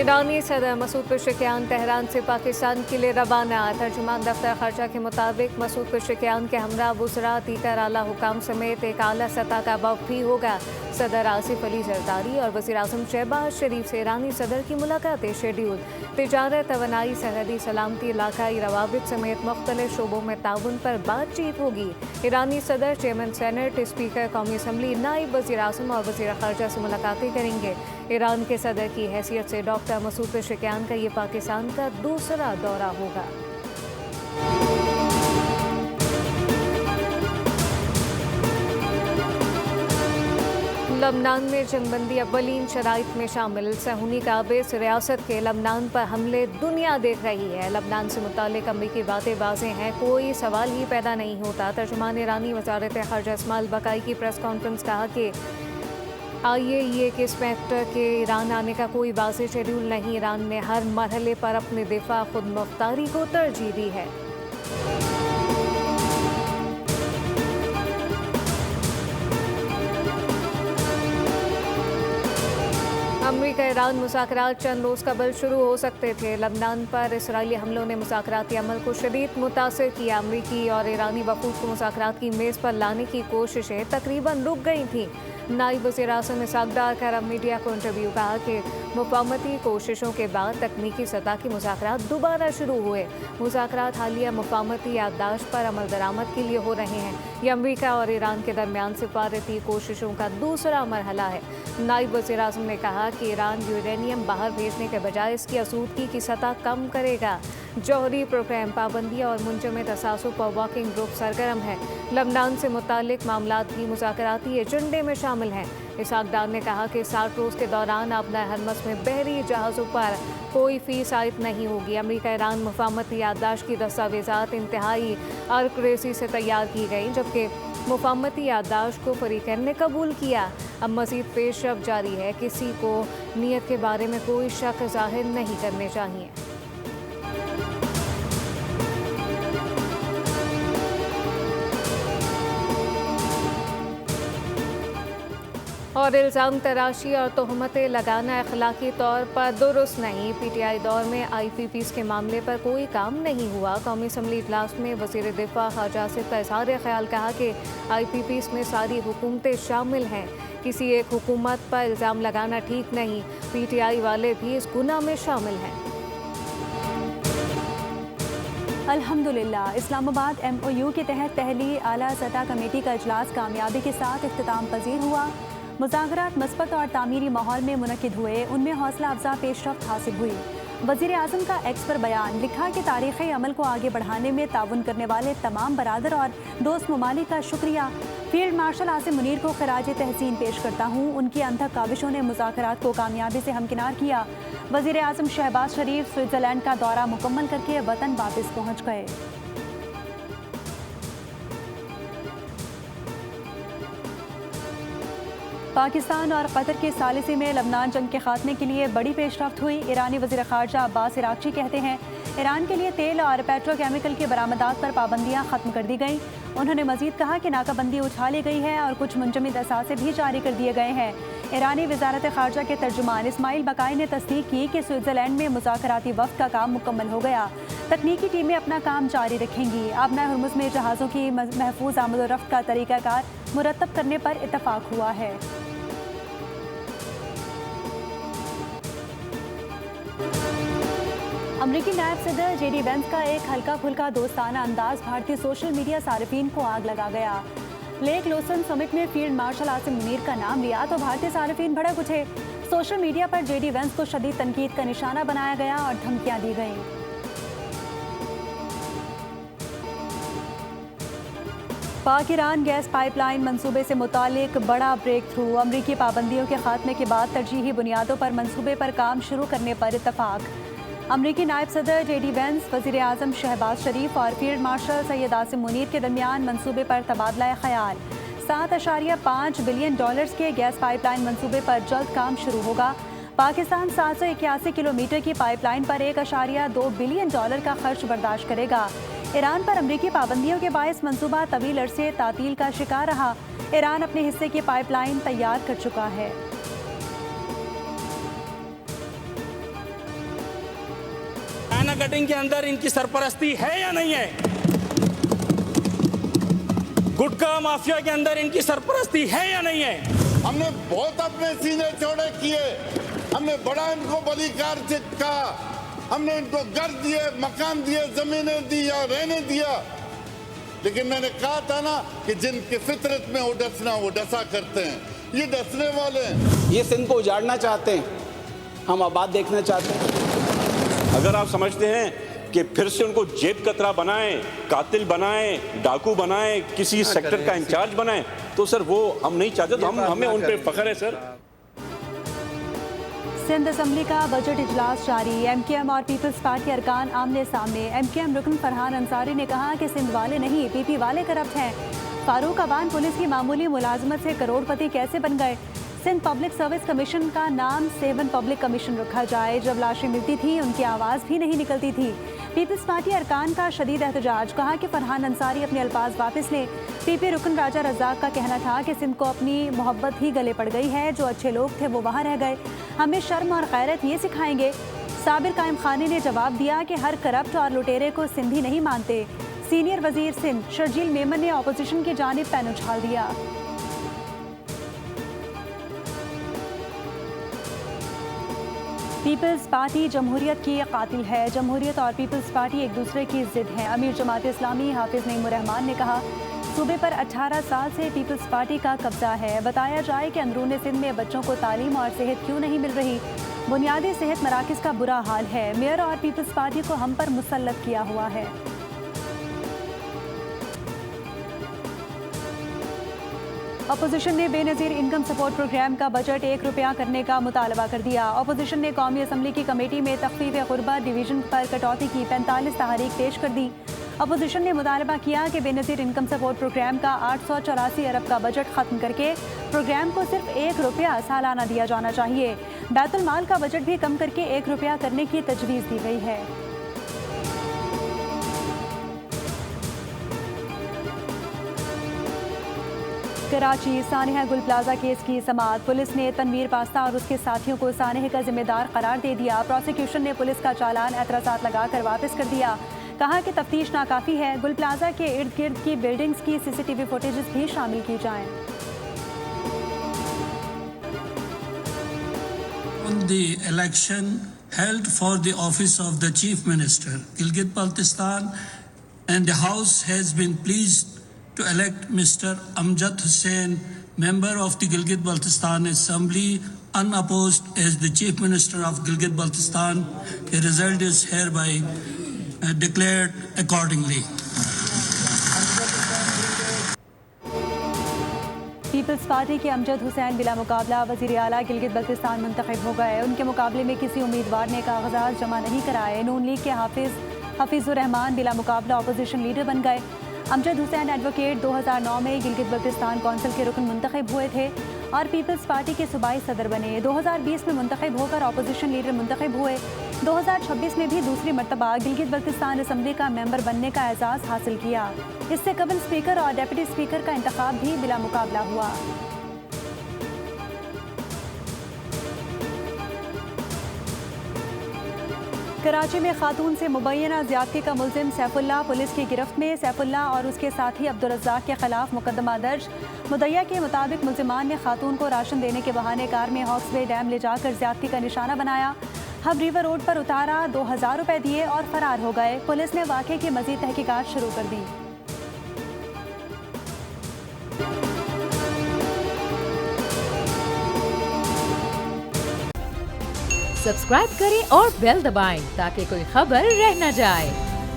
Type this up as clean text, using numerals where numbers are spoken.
ईरानी सदर मसूद पेशेकियान तेहरान से पाकिस्तान के लिए रवाना। तर्जुमान दफ्तर खर्चा के मुताबिक मसूद पेशेकियान के हमरा वुज़रा, दीगर आला हुकाम समेत एक आला सतह का वफ़द भी होगा। सदर आसिफ अली जरदारी और वज़ीर आज़म शहबाज शरीफ से ईरानी सदर की मुलाकातें शेड्यूल। तिजारत, तवानाई, सरहदी सलामती, इलाकाई रवाबित समेत मुख्तलिफ शोबों में ताउन पर बातचीत होगी। ईरानी सदर चेयरमैन सेनेट, स्पीकर कौमी असम्बली, नायब वज़ीर आज़म और वज़ीर ख़ारजा से मुलाकातें करेंगे। ईरान के सदर की हैसियत से डॉक्टर मसूद पेशेकियान का ये पाकिस्तान का दूसरा दौरा होगा। लबनान में जंगबंदी अव्वलीन शराइत में शामिल। सहूनी काबिज़ रियासत के लबनान पर हमले दुनिया देख रही है। लबनान से मुताल्लिक़ अमरीकी बातें वाज़ेह हैं, कोई सवाल ही पैदा नहीं होता। तर्जुमान ईरानी वज़ारत ख़ारजा इस्माइल बकाई की प्रेस कॉन्फ्रेंस कहा कि IAEA के इंस्पेक्टर के ईरान आने का कोई वाज़ेह शेड्यूल नहीं। ईरान ने हर मरहले पर अपने दिफा खुद मुख्तारी को तरजीह दी है। अमरीका ईरान मुज़ाकरात चंद रोज़ कबल शुरू हो सकते थे। लबनान पर इसराइली हमलों ने मुज़ाकराती अमल को शदीद मुतासिर किया। अमरीकी और ईरानी वफ़ूद को मुज़ाकरात की मेज़ पर लाने की कोशिशें तकरीबन रुक गई थीं। नायब वज़ीर आज़म इसहाक़ डार का अरब मीडिया को इंटरव्यू कहा कि मुफाहमती कोशिशों के बाद तकनीकी सतह की मुज़ाकरात दोबारा शुरू हुए। मुज़ाकरात हालिया मुफाहमती याददाश्त पर अमल दरामद के लिए हो रहे हैं। ये अमरीका और ईरान के दरमियान सिफारती कोशिशों का दूसरा मरहला है। नायब वज़ीर आज़म ने कहा कि ईरान यूरेनियम बाहर भेजने के बजाय इसकी आसूदगी की सतह कम करेगा। जौहरी प्रोग्राम, पाबंदियाँ और मुंजमद असासों पर वर्किंग ग्रुप सरगर्म है। लबनान से मुताल्लिक़ मामलात भी मुज़ाकराती एजेंडे में शामिल हैं। इसहाक़ डार ने कहा कि 60 रोज़ के दौरान अपना हरमस में बहरी जहाज़ों पर कोई फ़ीस आयद नहीं होगी। अमरीका ईरान मुफाहमती याददाश्त की दस्तावेज़ात इंतहाई अर्करेसी से तैयार की गई, जबकि मुफाहमती याददाश्त को फ़रीक़ैन ने कबूल किया। अब मज़ीद पेशरफ़्त जारी है। किसी को नीयत के बारे में कोई शक ज़ाहिर नहीं करने चाहिए। और इल्ज़ाम तराशी और तोहमतें लगाना अखलाकी तौर पर दुरुस्त नहीं। PTI दौर में IPPs के मामले पर कोई काम नहीं हुआ। कौमी असम्बली इजलास में वज़ीर दिफा ख़ारजा आसिफ का इज़हार ख़याल कहा कि IPPs में सारी हुकूमतें शामिल हैं। किसी एक हुकूमत पर इल्ज़ाम लगाना ठीक नहीं। PTI वाले भी इस गुनाह में शामिल हैं। अल्हम्दुलिल्लाह, इस्लामाबाद MOU के तहत पहली आला सतह कमेटी का इजलास कामयाबी के साथ इख्तिताम पजीर हुआ। मुज़ाकरात मस्बत और तामीरी माहौल में मुनक़िद हुए, उनमें हौसला अफजा पेशरफ्त हासिल हुई। वज़ीर आज़म का एक्स पर बयान लिखा कि तारीख़ी अमल को आगे बढ़ाने में ताउन करने वाले तमाम बरादर और दोस्त ममालिक का शुक्रिया। फील्ड मार्शल आसिम मुनीर को खराज तहसीन पेश करता हूँ। उनकी अनथक काविशों ने मुज़ाकरात को कामयाबी से हमकिनार किया। वज़ीर आज़म शहबाज शरीफ स्विट्ज़रलैंड का दौरा मुकम्मल करके वतन वापस पहुँच गए। पाकिस्तान और कतर के सालिसी में लबनान जंग के खात्मे के लिए बड़ी पेशरफ्त हुई। ईरानी वज़ीर ख़ारजा अब्बास इराक़ची कहते हैं ईरान के लिए तेल और पेट्रोकेमिकल की बरामदात पर पाबंदियाँ ख़त्म कर दी गईं। उन्होंने मज़ीद कहा कि नाकाबंदी उठा ली गई है और कुछ मुंजमद असासे भी जारी कर दिए गए हैं। ईरानी वज़ारत ख़ारजा के तर्जुमान इस्माइल बकाई ने तस्दीक की कि स्विट्ज़रलैंड में मुज़ाकराती वफ़द का काम मुकम्मल हो गया। तकनीकी टीमें अपना काम जारी रखेंगी। आबना हरमुज़ में जहाज़ों की महफूज आमद-ओ-रफ़्त का तरीक़ाकार मुरतब करने पर इत्तफ़ाक़ हुआ है। अमरीकी नायब सदर JD वेंस का एक हल्का फुल्का दोस्ताना अंदाज भारतीय सोशल मीडिया सारिफीन को आग लगा गया। लेक लोसन समिट में फील्ड मार्शल आसिम मुनीर का नाम लिया तो भारतीय सारिफीन भड़क उठे। सोशल मीडिया पर JD वेंस को शदीद तनकीद का निशाना बनाया गया और धमकियां दी गईं। पाक ईरान गैस पाइपलाइन मंसूबे से मुतालिक बड़ा ब्रेक थ्रू। अमरीकी पाबंदियों के खात्मे के बाद तरजीही बुनियादों पर मंसूबे पर काम शुरू करने पर इत्तफाक। अमरीकी नायब सदर JD वेंस, वज़ीर आज़म शहबाज शरीफ और फील्ड मार्शल सैयद आसिम मुनीर के दरमियान मंसूबे पर तबादला ख़याल। $7.5 बिलियन के गैस पाइपलाइन मंसूबे पर जल्द काम शुरू होगा। पाकिस्तान 781 किलोमीटर की पाइपलाइन पर $1.2 बिलियन का खर्च बर्दाश्त करेगा। ईरान पर अमरीकी पाबंदियों के बायस मंसूबा तवील अरसे तातील का शिकार रहा। ईरान अपने हिस्से की पाइपलाइन तैयार कर चुका है। गन्ना कटिंग के अंदर इनकी सरपरस्ती है या नहीं है? गुटखा माफिया के अंदर इनकी सरपरस्ती है या नहीं है? हमने बहुत अपने सीने चौड़े किए, हमने बड़ा इनको बलिकार से कहा, हमने इनको घर दिए, मकान दिए, जमीनें दी या रहने दिया, लेकिन मैंने कहा था ना कि जिनकी फितरत में वो डसना वो डसा करते हैं, ये डसने वाले हैं। ये सिंध को उजाड़ना चाहते हैं, हम आबाद देखना चाहते हैं। अगर आप समझते हैं कि फिर से उनको जेब कतरा बनाएं, कातिल बनाएं, डाकू बनाएं, किसी सेक्टर का इंचार्ज बनाएं, तो सर वो हम नहीं चाहते, तो हमें उन पे फख्र है सर। सिंध असम्बली का बजट इजलास जारी, एमकेएम और पीपल्स पार्टी अरकान आमने सामने। एमकेएम रुकन फरहान अंसारी ने कहा कि सिंध वाले नहीं, पीपी वाले करप्ट हैं। फारूक अवान पुलिस की मामूली मुलाजमत से करोड़पति कैसे बन गए? सिंध पब्लिक सर्विस कमीशन का नाम सेवन पब्लिक कमीशन रखा जाए। जब लाशें मिलती थी उनकी आवाज़ भी नहीं निकलती थी। पीपल्स पार्टी अरकान का शदीद एहतजाज, कहा कि फरहान अंसारी अपने अल्फाज वापस लें। पीपी रुकन राजा रज़ाक का कहना था कि सिंध को अपनी मोहब्बत ही गले पड़ गई है, जो अच्छे लोग थे वो वहाँ रह गए, हमें शर्म और गैरत ये सिखाएंगे। साबिर कायम खानी ने जवाब दिया कि हर करप्ट और लुटेरे को सिंधी नहीं मानते। सीनियर वजीर सिंध शर्जील मेमन ने अपोजिशन की जानिब पैन उछाल दिया। पीपल्स पार्टी जमहूरियत की कातिल है। जमहूरियत और पीपल्स पार्टी एक दूसरे की जिद है। अमीर जमात इस्लामी हाफिज नईमुर रहमान ने कहा, सूबे पर 18 साल से पीपल्स पार्टी का कब्जा है। बताया जाए कि अंदरूनी सिंध में बच्चों को तालीम और सेहत क्यों नहीं मिल रही। बुनियादी सेहत मराकज़ का बुरा हाल है। मेयर और पीपल्स पार्टी को हम पर मुसल्लत किया हुआ है। अपोजिशन ने बेनज़ीर इनकम सपोर्ट प्रोग्राम का बजट 1 रुपया करने का मुतालबा कर दिया। अपोजिशन ने कौमी असम्बली की कमेटी में तख़फ़ीफ़ ग़ुरबत डिवीज़न पर कटौती की 45 तहरीक पेश कर दी। अपोजिशन ने मुतालबा किया कि बेनज़ीर इनकम सपोर्ट प्रोग्राम का 884 अरब का बजट ख़त्म करके प्रोग्राम को सिर्फ 1 रुपया सालाना दिया जाना चाहिए। बैतुल माल का बजट भी कम करके 1 रुपया करने की तजवीज़ दी गई है। कराची सानिहा गुल प्लाजा केस की समाअत, पुलिस ने तनवीर पास्ता और उसके साथियों को सानिह का जिम्मेदार करार दे दिया। प्रोसिक्यूशन ने पुलिस का चालान एतराज़ात लगाकर वापस कर दिया। कहा कि तफ्तीश नाकाफी है। गुल प्लाजा के इर्द गिर्द की बिल्डिंग्स की CCTV फुटेजेस भी शामिल की जाएं। On the election held for the office of the Chief Minister, Gilgit-Baltistan, and the House has been pleased to elect Mr. Amjad Hussain, member of the Gilgit-Baltistan Assembly, unopposed as the Chief Minister of Gilgit-Baltistan. The result is hereby declared accordingly. Peoples Party के अमजद हुसैन बिला मुकाबला वज़ीर आला गिलगित बल्तिस्तान मुंतखब हो गए। उनके मुकाबले में किसी उम्मीदवार ने कागजात जमा नहीं कराए। नून लीग के हफीज़ुर रहमान बिला मुकाबला अपोजिशन लीडर बन गए। अमजद हुसैन एडवोकेट 2009 में गिलगित बल्तिस्तान कौंसिल के रुकन मुंतखब हुए थे और पीपल्स पार्टी के सूबाई सदर बने। 2020 में मुंतखब होकर अपोजिशन लीडर मुंतखब हुए। 2026 में भी दूसरी मरतबा गिलगित बल्तिस्तान असम्बली का मेंबर बनने का एजाज़ हासिल किया। इससे कबल स्पीकर और डेप्यूटी स्पीकर का इंतखाब भी बिला मुकाबला हुआ। कराची में खातून से मुबैना ज़्यादती का मुल्ज़िम सैफुल्लाह पुलिस की गिरफ्त में। सैफुल्लाह और उसके साथी अब्दुल रज़्ज़ाक के खिलाफ मुकदमा दर्ज। मुद्दइया के मुताबिक मुल्ज़िमान ने खातून को राशन देने के बहाने कार में हॉक्सवे डैम ले जाकर ज़्यादती का निशाना बनाया। हब रिवर रोड पर उतारा, 2000 रुपए दिए और फरार हो गए। पुलिस ने वाक़े की मज़ीद तहकीकात शुरू कर दी। सब्सक्राइब करें और बेल दबाएं ताकि कोई खबर रह न जाए।